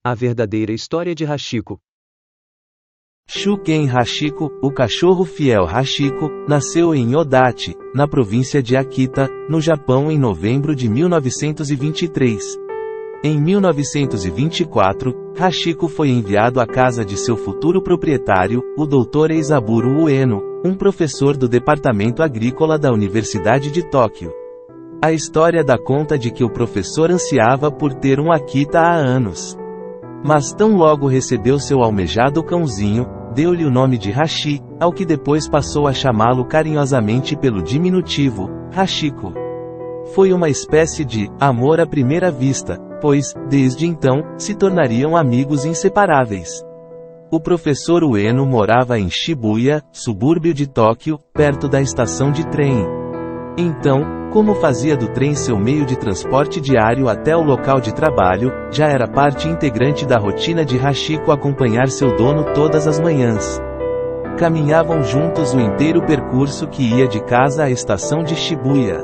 A verdadeira história de Hachiko. Shuken Hachiko, o cachorro fiel Hachiko, nasceu em Odate, na província de Akita, no Japão em novembro de 1923. Em 1924, Hachiko foi enviado à casa de seu futuro proprietário, o Dr. Eisaburo Ueno, um professor do Departamento Agrícola da Universidade de Tóquio. A história dá conta de que o professor ansiava por ter um Akita há anos. Mas tão logo recebeu seu almejado cãozinho, deu-lhe o nome de Hachi, ao que depois passou a chamá-lo carinhosamente pelo diminutivo, Hachiko. Foi uma espécie de amor à primeira vista, pois, desde então, se tornariam amigos inseparáveis. O professor Ueno morava em Shibuya, subúrbio de Tóquio, perto da estação de trem. Então, como fazia do trem seu meio de transporte diário até o local de trabalho, já era parte integrante da rotina de Hachiko acompanhar seu dono todas as manhãs. Caminhavam juntos o inteiro percurso que ia de casa à estação de Shibuya.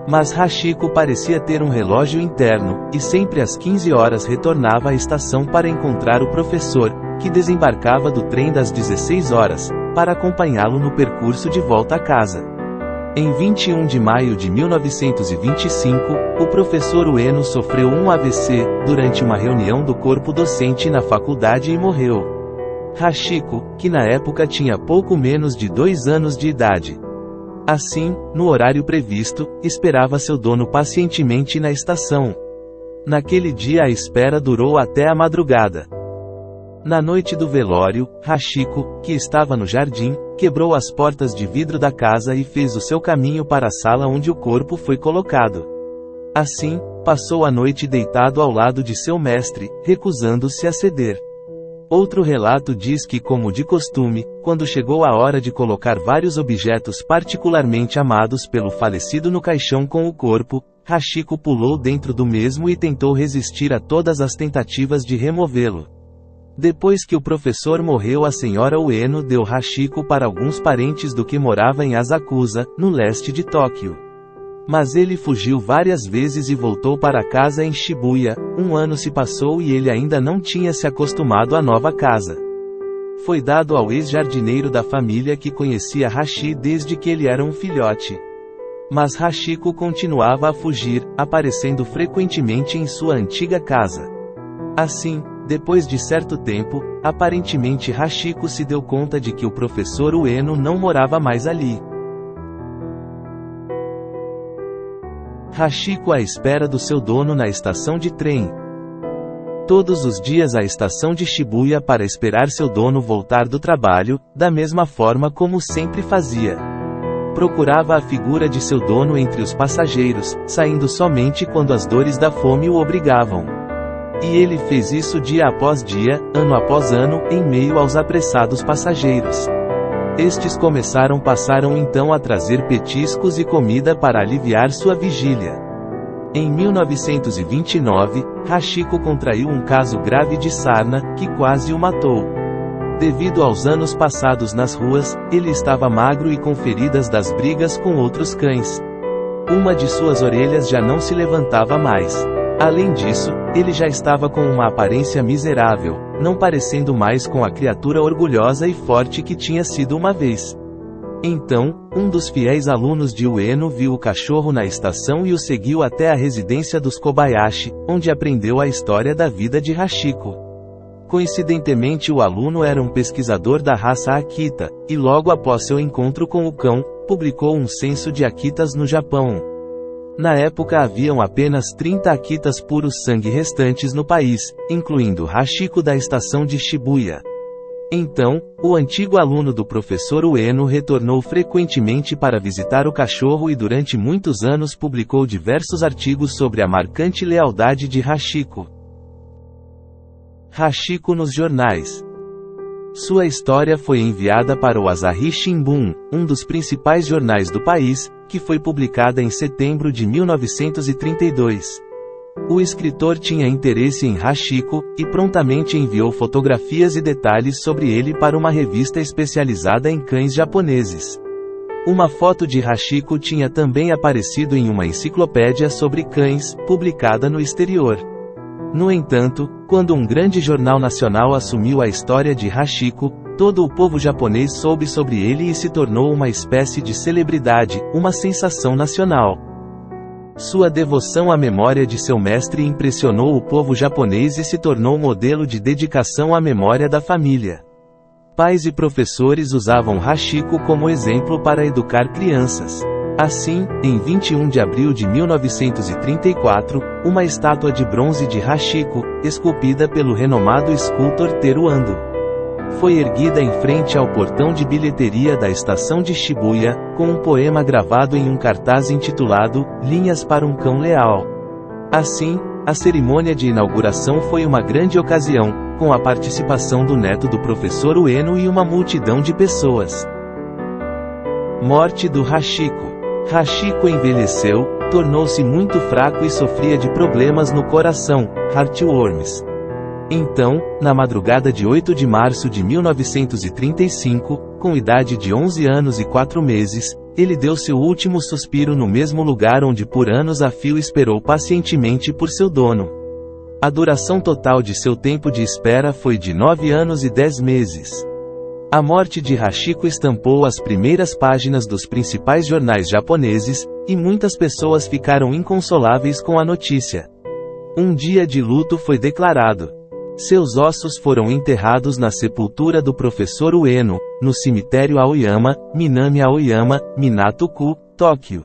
Mas Hachiko parecia ter um relógio interno, e sempre às 15 horas retornava à estação para encontrar o professor, que desembarcava do trem das 16 horas, para acompanhá-lo no percurso de volta a casa. Em 21 de maio de 1925, o professor Ueno sofreu um AVC, durante uma reunião do corpo docente na faculdade e morreu. Hachiko, que na época tinha pouco menos de 2 anos de idade. Assim, no horário previsto, esperava seu dono pacientemente na estação. Naquele dia a espera durou até a madrugada. Na noite do velório, Hachiko, que estava no jardim, quebrou as portas de vidro da casa e fez o seu caminho para a sala onde o corpo foi colocado. Assim, passou a noite deitado ao lado de seu mestre, recusando-se a ceder. Outro relato diz que, como de costume, quando chegou a hora de colocar vários objetos particularmente amados pelo falecido no caixão com o corpo, Hachiko pulou dentro do mesmo e tentou resistir a todas as tentativas de removê-lo. Depois que o professor morreu, a senhora Ueno deu Hachiko para alguns parentes do que morava em Asakusa, no leste de Tóquio. Mas ele fugiu várias vezes e voltou para casa em Shibuya. 1 ano se passou e ele ainda não tinha se acostumado à nova casa. Foi dado ao ex-jardineiro da família que conhecia Hachi desde que ele era um filhote. Mas Hachiko continuava a fugir, aparecendo frequentemente em sua antiga casa. Assim, depois de certo tempo, aparentemente Hachiko se deu conta de que o professor Ueno não morava mais ali. Hachiko à espera do seu dono na estação de trem. Todos os dias à estação de Shibuya para esperar seu dono voltar do trabalho, da mesma forma como sempre fazia. Procurava a figura de seu dono entre os passageiros, saindo somente quando as dores da fome o obrigavam. E ele fez isso dia após dia, ano após ano, em meio aos apressados passageiros. Estes passaram então a trazer petiscos e comida para aliviar sua vigília. Em 1929, Hachiko contraiu um caso grave de sarna, que quase o matou. Devido aos anos passados nas ruas, ele estava magro e com feridas das brigas com outros cães. Uma de suas orelhas já não se levantava mais. Além disso, ele já estava com uma aparência miserável, não parecendo mais com a criatura orgulhosa e forte que tinha sido uma vez. Então, um dos fiéis alunos de Ueno viu o cachorro na estação e o seguiu até a residência dos Kobayashi, onde aprendeu a história da vida de Hachiko. Coincidentemente, o aluno era um pesquisador da raça Akita, e logo após seu encontro com o cão, publicou um censo de Akitas no Japão. Na época haviam apenas 30 Akitas puros sangue restantes no país, incluindo Hachiko da estação de Shibuya. Então, o antigo aluno do professor Ueno retornou frequentemente para visitar o cachorro e durante muitos anos publicou diversos artigos sobre a marcante lealdade de Hachiko. Hachiko nos jornais. Sua história foi enviada para o Asahi Shimbun, um dos principais jornais do país, que foi publicada em setembro de 1932. O escritor tinha interesse em Hachiko, e prontamente enviou fotografias e detalhes sobre ele para uma revista especializada em cães japoneses. Uma foto de Hachiko tinha também aparecido em uma enciclopédia sobre cães, publicada no exterior. No entanto, quando um grande jornal nacional assumiu a história de Hachiko, todo o povo japonês soube sobre ele e se tornou uma espécie de celebridade, uma sensação nacional. Sua devoção à memória de seu mestre impressionou o povo japonês e se tornou modelo de dedicação à memória da família. Pais e professores usavam Hachiko como exemplo para educar crianças. Assim, em 21 de abril de 1934, uma estátua de bronze de Hachiko, esculpida pelo renomado escultor Teru Ando, foi erguida em frente ao portão de bilheteria da estação de Shibuya, com um poema gravado em um cartaz intitulado Linhas para um Cão Leal. Assim, a cerimônia de inauguração foi uma grande ocasião, com a participação do neto do professor Ueno e uma multidão de pessoas. Morte do Hachiko. Hachiko envelheceu, tornou-se muito fraco e sofria de problemas no coração, heartworms. Então, na madrugada de 8 de março de 1935, com idade de 11 anos e 4 meses, ele deu seu último suspiro no mesmo lugar onde por anos a fio esperou pacientemente por seu dono. A duração total de seu tempo de espera foi de 9 anos e 10 meses. A morte de Hachiko estampou as primeiras páginas dos principais jornais japoneses, e muitas pessoas ficaram inconsoláveis com a notícia. Um dia de luto foi declarado. Seus ossos foram enterrados na sepultura do professor Ueno, no cemitério Aoyama, Minami Aoyama, Minato-ku, Tóquio.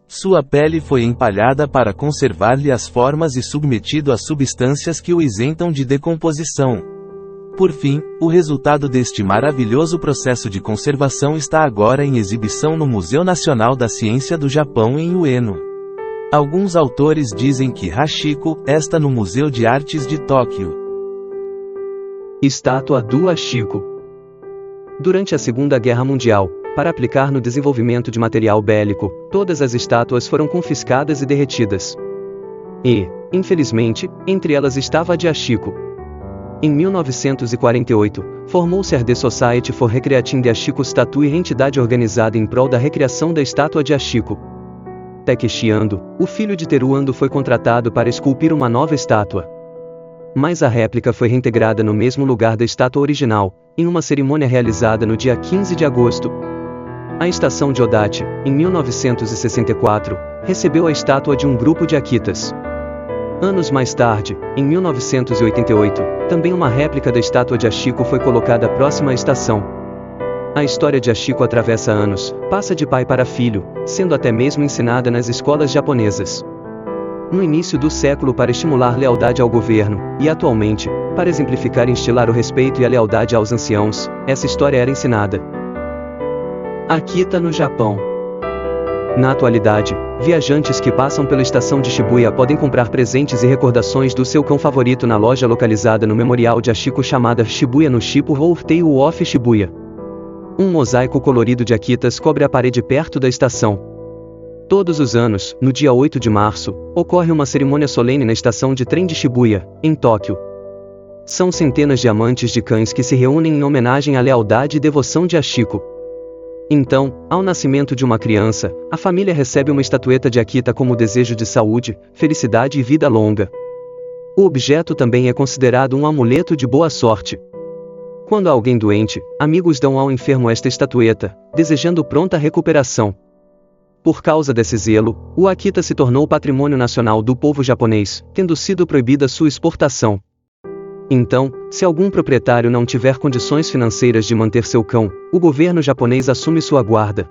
Sua pele foi empalhada para conservar-lhe as formas e submetido a substâncias que o isentam de decomposição. Por fim, o resultado deste maravilhoso processo de conservação está agora em exibição no Museu Nacional da Ciência do Japão em Ueno. Alguns autores dizem que Hachiko está no Museu de Artes de Tóquio. Estátua do Hachiko. Durante a Segunda Guerra Mundial, para aplicar no desenvolvimento de material bélico, todas as estátuas foram confiscadas e derretidas. E, infelizmente, entre elas estava a de Hachiko. Em 1948, formou-se a The Society for Recreating the Hachiko Statue, entidade organizada em prol da recriação da estátua de Hachiko. Takeshi Ando, o filho de Teru Ando, foi contratado para esculpir uma nova estátua. Mas a réplica foi reintegrada no mesmo lugar da estátua original, em uma cerimônia realizada no dia 15 de agosto. A estação de Odate, em 1964, recebeu a estátua de um grupo de Akitas. Anos mais tarde, em 1988, também uma réplica da estátua de Hachiko foi colocada próxima à estação. A história de Hachiko atravessa anos, passa de pai para filho, sendo até mesmo ensinada nas escolas japonesas. No início do século para estimular lealdade ao governo, e atualmente, para exemplificar e instilar o respeito e a lealdade aos anciãos, essa história era ensinada. Akita no Japão. Na atualidade, viajantes que passam pela estação de Shibuya podem comprar presentes e recordações do seu cão favorito na loja localizada no memorial de Hachiko chamada Shibuya no Shippo ou Tale of Shibuya. Um mosaico colorido de Akitas cobre a parede perto da estação. Todos os anos, no dia 8 de março, ocorre uma cerimônia solene na estação de trem de Shibuya, em Tóquio. São centenas de amantes de cães que se reúnem em homenagem à lealdade e devoção de Hachiko. Então, ao nascimento de uma criança, a família recebe uma estatueta de Akita como desejo de saúde, felicidade e vida longa. O objeto também é considerado um amuleto de boa sorte. Quando há alguém doente, amigos dão ao enfermo esta estatueta, desejando pronta recuperação. Por causa desse zelo, o Akita se tornou patrimônio nacional do povo japonês, tendo sido proibida sua exportação. Então, se algum proprietário não tiver condições financeiras de manter seu cão, o governo japonês assume sua guarda.